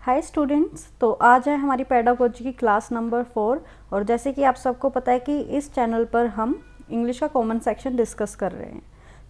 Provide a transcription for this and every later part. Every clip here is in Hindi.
हाय स्टूडेंट्स, तो आज है हमारी पेडागोजी की क्लास नंबर 4। और जैसे कि आप सबको पता है कि इस चैनल पर हम इंग्लिश का कॉमन सेक्शन डिस्कस कर रहे हैं।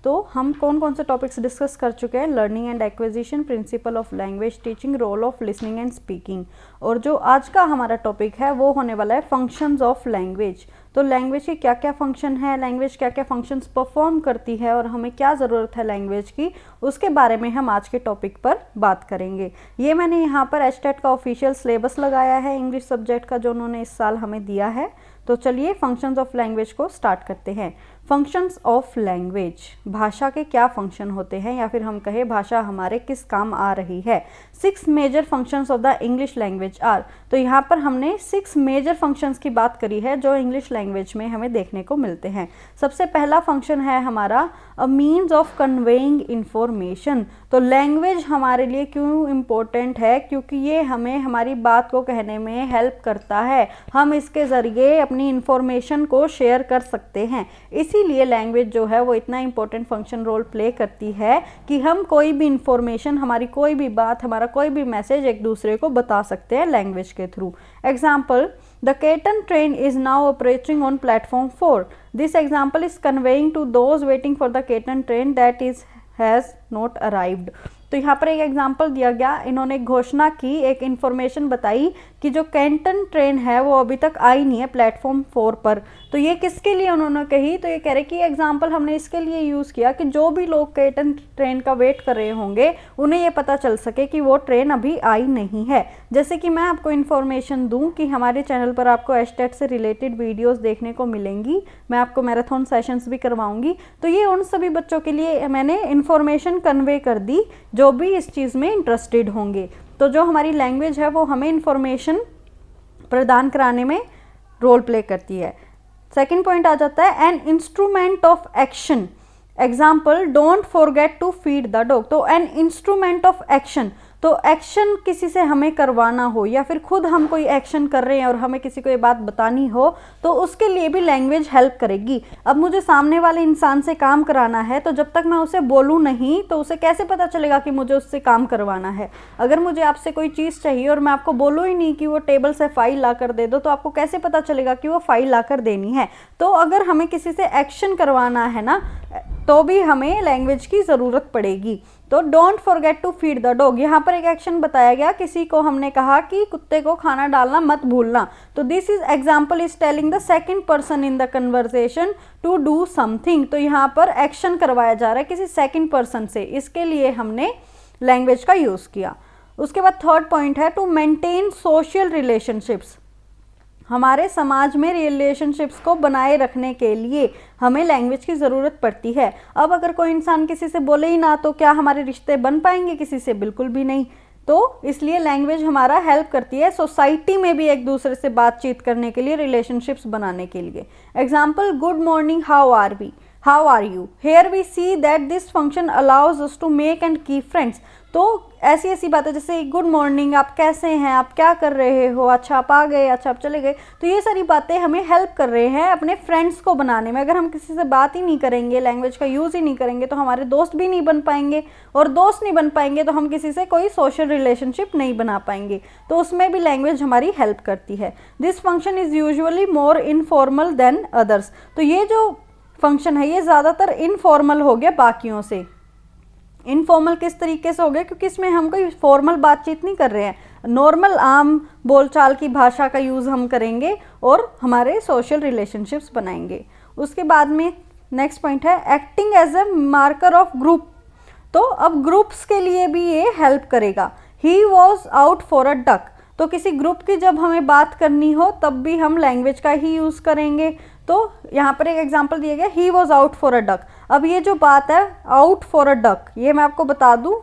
तो हम कौन कौन से टॉपिक्स डिस्कस कर चुके हैं? Learning and acquisition, principle of language teaching, role of listening and speaking. और जो आज का हमारा टॉपिक है वो होने वाला है फंक्शंस ऑफ लैंग्वेज। तो लैंग्वेज के क्या क्या फंक्शन है, लैंग्वेज क्या क्या फंक्शंस परफॉर्म करती है और हमें क्या ज़रूरत है लैंग्वेज की, उसके बारे में हम आज के टॉपिक पर बात करेंगे। ये मैंने यहाँ पर एचटेट का ऑफिशियल सिलेबस लगाया है इंग्लिश सब्जेक्ट का, जो उन्होंने इस साल हमें दिया है। तो चलिए फंक्शंस ऑफ लैंग्वेज को स्टार्ट करते हैं। फंक्शंस ऑफ लैंग्वेज, भाषा के क्या फंक्शन होते हैं या फिर हम कहें भाषा हमारे किस काम आ रही है। 6 major functions of the English language are. तो यहाँ पर हमने 6 मेजर फंक्शंस की बात करी है जो इंग्लिश लैंग्वेज में हमें देखने को मिलते हैं। सबसे पहला फंक्शन है हमारा a means of conveying information. तो लैंग्वेज हमारे लिए क्यों इम्पोर्टेंट है? क्योंकि ये हमें हमारी बात को कहने में हेल्प करता है। हम इसके ज़रिए अपनी इंफॉर्मेशन को शेयर कर सकते हैं। इसीलिए लैंग्वेज जो है वो इतना इम्पोर्टेंट फंक्शन रोल प्ले करती है कि हम कोई भी इंफॉर्मेशन, हमारी कोई भी बात, हमारा कोई भी मैसेज एक दूसरे को बता सकते हैं लैंग्वेज के थ्रू। Example, the Ketan train is now approaching on platform 4। This example is conveying to those waiting for the Ketan train that is has not arrived. तो यहाँ पर एक एग्जाम्पल दिया गया, इन्होंने एक घोषणा की, एक इन्फॉर्मेशन बताई कि जो कैंटन ट्रेन है वो अभी तक आई नहीं है प्लेटफॉर्म 4 पर। तो ये किसके लिए उन्होंने कही? तो ये कह रहे कि एग्जाम्पल हमने इसके लिए यूज़ किया कि जो भी लोग कैंटन ट्रेन का वेट कर रहे होंगे उन्हें ये पता चल सके कि वो ट्रेन अभी आई नहीं है। जैसे कि मैं आपको इन्फॉर्मेशन दूँ कि हमारे चैनल पर आपको एचटेट से रिलेटेड वीडियोज़ देखने को मिलेंगी, मैं आपको मैराथन सेशंस भी करवाऊँगी। तो ये उन सभी बच्चों के लिए मैंने इन्फॉर्मेशन कन्वे कर दी जो भी इस चीज़ में इंटरेस्टेड होंगे। तो जो हमारी लैंग्वेज है वो हमें इंफॉर्मेशन प्रदान कराने में रोल प्ले करती है। सेकंड पॉइंट आ जाता है an instrument of action. Example, don't forget to feed the dog. तो एन इंस्ट्रूमेंट ऑफ एक्शन, तो एक्शन किसी से हमें करवाना हो या फिर खुद हम कोई एक्शन कर रहे हैं और हमें किसी को ये बात बतानी हो तो उसके लिए भी लैंग्वेज हेल्प करेगी। अब मुझे सामने वाले इंसान से काम कराना है, तो जब तक मैं उसे बोलूँ नहीं तो उसे कैसे पता चलेगा कि मुझे उससे काम करवाना है? अगर मुझे आपसे कोई चीज़ चाहिए और मैं आपको बोलूँ ही नहीं कि वो टेबल से फाइल ला कर दे दो, तो आपको कैसे पता चलेगा कि वो फाइल ला कर देनी है? तो अगर हमें किसी से एक्शन करवाना है ना, तो भी हमें लैंग्वेज की ज़रूरत पड़ेगी। तो don't forget to feed the dog, यहाँ पर एक एक्शन बताया गया, किसी को हमने कहा कि कुत्ते को खाना डालना मत भूलना। तो this is example is telling the second person in the conversation to do something. तो यहाँ पर एक्शन करवाया जा रहा है किसी सेकंड पर्सन से, इसके लिए हमने लैंग्वेज का यूज़ किया। उसके बाद थर्ड पॉइंट है टू मेंटेन सोशल रिलेशनशिप्स। हमारे समाज में रिलेशनशिप्स को बनाए रखने के लिए हमें लैंग्वेज की ज़रूरत पड़ती है। अब अगर कोई इंसान किसी से बोले ही ना तो क्या हमारे रिश्ते बन पाएंगे? किसी से बिल्कुल भी नहीं। तो इसलिए लैंग्वेज हमारा हेल्प करती है सोसाइटी में भी एक दूसरे से बातचीत करने के लिए, रिलेशनशिप्स बनाने के लिए। Example, good morning, how are you. Here we see that this function allows us to make and keep friends. तो ऐसी ऐसी बातें जैसे गुड मॉर्निंग, आप कैसे हैं, आप क्या कर रहे हो, अच्छा आप आ गए, अच्छा आप चले गए। तो ये सारी बातें हमें हेल्प कर रहे हैं अपने फ्रेंड्स को बनाने में। अगर हम किसी से बात ही नहीं करेंगे, लैंग्वेज का यूज़ ही नहीं करेंगे, तो हमारे दोस्त भी नहीं बन पाएंगे, और दोस्त नहीं बन पाएंगे तो हम किसी से कोई सोशल रिलेशनशिप नहीं बना पाएंगे। तो उसमें भी लैंग्वेज हमारी हेल्प करती है। This function is usually more informal than others. तो ये जो फंक्शन है ये ज़्यादातर इनफॉर्मल हो गया बाकियों से। इनफॉर्मल किस तरीके से हो गया? क्योंकि इसमें हम कोई फॉर्मल बातचीत नहीं कर रहे हैं, नॉर्मल आम बोलचाल की भाषा का यूज़ हम करेंगे और हमारे सोशल रिलेशनशिप्स बनाएंगे। उसके बाद में नेक्स्ट पॉइंट है acting as a marker of group. तो अब ग्रुप्स के लिए भी ये हेल्प करेगा। He was out for a duck. तो किसी ग्रुप की जब हमें बात करनी हो तब भी हम लैंग्वेज का ही यूज़ करेंगे। तो यहाँ पर एक एग्जांपल दिया गया, ही was out for a duck. अब ये जो बात है आउट फॉर अ डक, ये मैं आपको बता दूँ,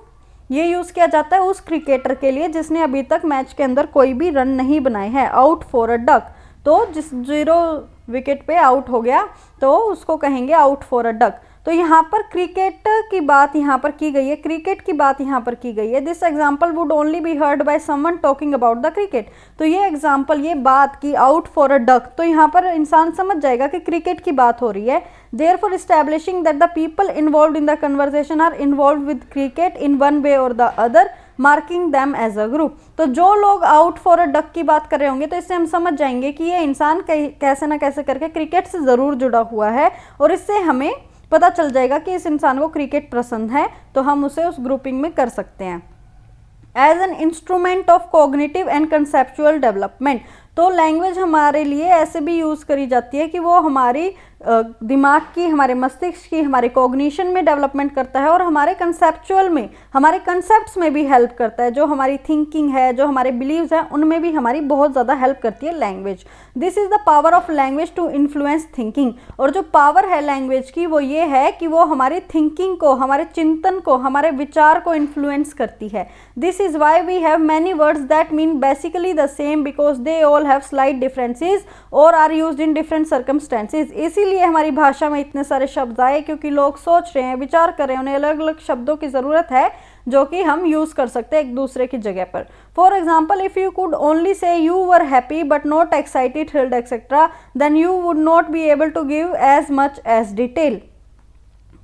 ये यूज़ किया जाता है उस क्रिकेटर के लिए जिसने अभी तक मैच के अंदर कोई भी रन नहीं बनाए हैं। आउट फॉर अ डक, तो जिस 0 विकेट पे आउट हो गया तो उसको कहेंगे आउट फॉर अ डक। तो यहाँ पर क्रिकेट की बात यहाँ पर की गई है, क्रिकेट की बात यहाँ पर की गई है। This example would only be heard by someone talking about the cricket. तो ये एग्जाम्पल, ये बात की आउट फॉर अ डक, तो यहाँ पर इंसान समझ जाएगा कि क्रिकेट की बात हो रही है। Therefore establishing that the people involve in the conversation are involve with cricket in one way और the other. Marking them as a group. तो जो लोग आउट फॉर अ डक की बात कर रहे होंगे तो इससे हम समझ जाएंगे कि ये इंसान कैसे ना कैसे करके क्रिकेट से ज़रूर जुड़ा हुआ है, और इससे हमें पता चल जाएगा कि इस इंसान को क्रिकेट पसंद है, तो हम उसे उस ग्रुपिंग में कर सकते हैं। As an instrument of cognitive and conceptual development, तो लैंग्वेज हमारे लिए ऐसे भी यूज़ करी जाती है कि वो हमारी दिमाग की, हमारे मस्तिष्क की, हमारे कॉग्निशन में डेवलपमेंट करता है, और हमारे कंसेप्चुअल में, हमारे कंसेप्ट्स में भी हेल्प करता है। जो हमारी थिंकिंग है, जो हमारे बिलीव्स हैं, उनमें भी हमारी बहुत ज़्यादा हेल्प करती है language. This is the power of language to influence thinking. और जो पावर है लैंग्वेज की वो ये है कि वो हमारी थिंकिंग को, हमारे चिंतन को, हमारे विचार को इन्फ्लुएंस करती है। This is why we have many words that mean basically the same because they all have slight differences और are used in different circumstances. इसीलिए हमारी भाषा में इतने सारे शब्द आए, क्योंकि लोग सोच रहे हैं, विचार कर रहे हैं, उन्हें अलग अलग शब्दों की ज़रूरत है जो कि हम यूज़ कर सकते हैं एक दूसरे की जगह पर। For example, if you could only say you were happy but not excited, thrilled etcetera, then you would not be able to give as much as detail.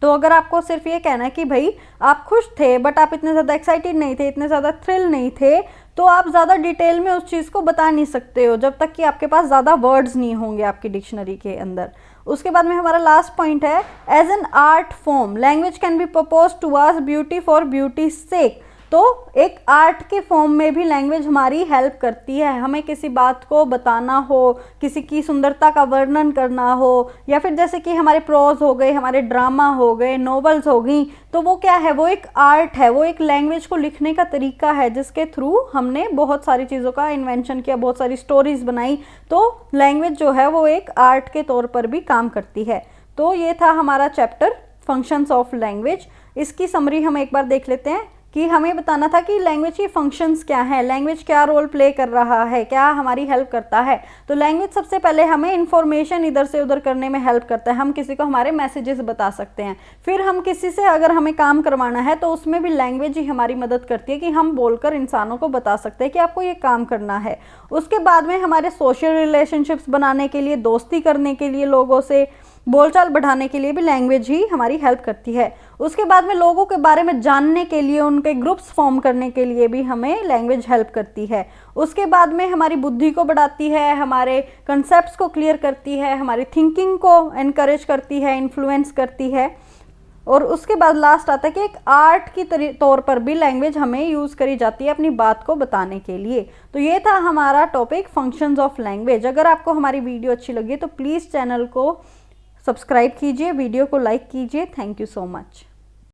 तो अगर आपको सिर्फ ये कहना है कि भाई आप खुश थे बट आप इतने ज़्यादा एक्साइटेड नहीं थे, इतने ज़्यादा थ्रिल नहीं थे, तो आप ज़्यादा डिटेल में उस चीज़ को बता नहीं सकते हो जब तक कि आपके पास ज़्यादा वर्ड्स नहीं होंगे आपकी डिक्शनरी के अंदर। उसके बाद में हमारा लास्ट पॉइंट है, as an art form language can be propose to us beauty for beauty sake. तो एक आर्ट के फॉर्म में भी लैंग्वेज हमारी हेल्प करती है। हमें किसी बात को बताना हो, किसी की सुंदरता का वर्णन करना हो, या फिर जैसे कि हमारे प्रोज हो गए, हमारे ड्रामा हो गए, नॉवेल्स हो गई, तो वो क्या है, वो एक आर्ट है, वो एक लैंग्वेज को लिखने का तरीका है जिसके थ्रू हमने बहुत सारी चीज़ों का इन्वेंशन किया, बहुत सारी स्टोरीज बनाई। तो लैंग्वेज जो है वो एक आर्ट के तौर पर भी काम करती है। तो ये था हमारा चैप्टर फंक्शंस ऑफ लैंग्वेज। इसकी समरी हम एक बार देख लेते हैं कि हमें बताना था कि लैंग्वेज की फंक्शंस क्या हैं, लैंग्वेज क्या रोल प्ले कर रहा है, क्या हमारी हेल्प करता है। तो लैंग्वेज सबसे पहले हमें इन्फॉर्मेशन इधर से उधर करने में हेल्प करता है। हम किसी को हमारे मैसेजेस बता सकते हैं। फिर हम किसी से अगर हमें काम करवाना है तो उसमें भी लैंग्वेज ही हमारी मदद करती है कि हम बोलकर इंसानों को बता सकते हैं कि आपको ये काम करना है। उसके बाद में हमारे सोशल रिलेशनशिप्स बनाने के लिए, दोस्ती करने के लिए, लोगों से बोलचाल बढ़ाने के लिए भी लैंग्वेज ही हमारी हेल्प करती है। उसके बाद में लोगों के बारे में जानने के लिए, उनके ग्रुप्स फॉर्म करने के लिए भी हमें लैंग्वेज हेल्प करती है। उसके बाद में हमारी बुद्धि को बढ़ाती है, हमारे कंसेप्ट्स को क्लियर करती है, हमारी थिंकिंग को एनकरेज करती है, इन्फ्लुएंस करती है। और उसके बाद लास्ट आता है कि एक आर्ट की तौर पर भी लैंग्वेज हमें यूज़ करी जाती है अपनी बात को बताने के लिए। तो ये था हमारा टॉपिक फंक्शंस ऑफ लैंग्वेज। अगर आपको हमारी वीडियो अच्छी लगी तो प्लीज़ चैनल को सब्सक्राइब कीजिए, वीडियो को लाइक कीजिए। Thank you so much.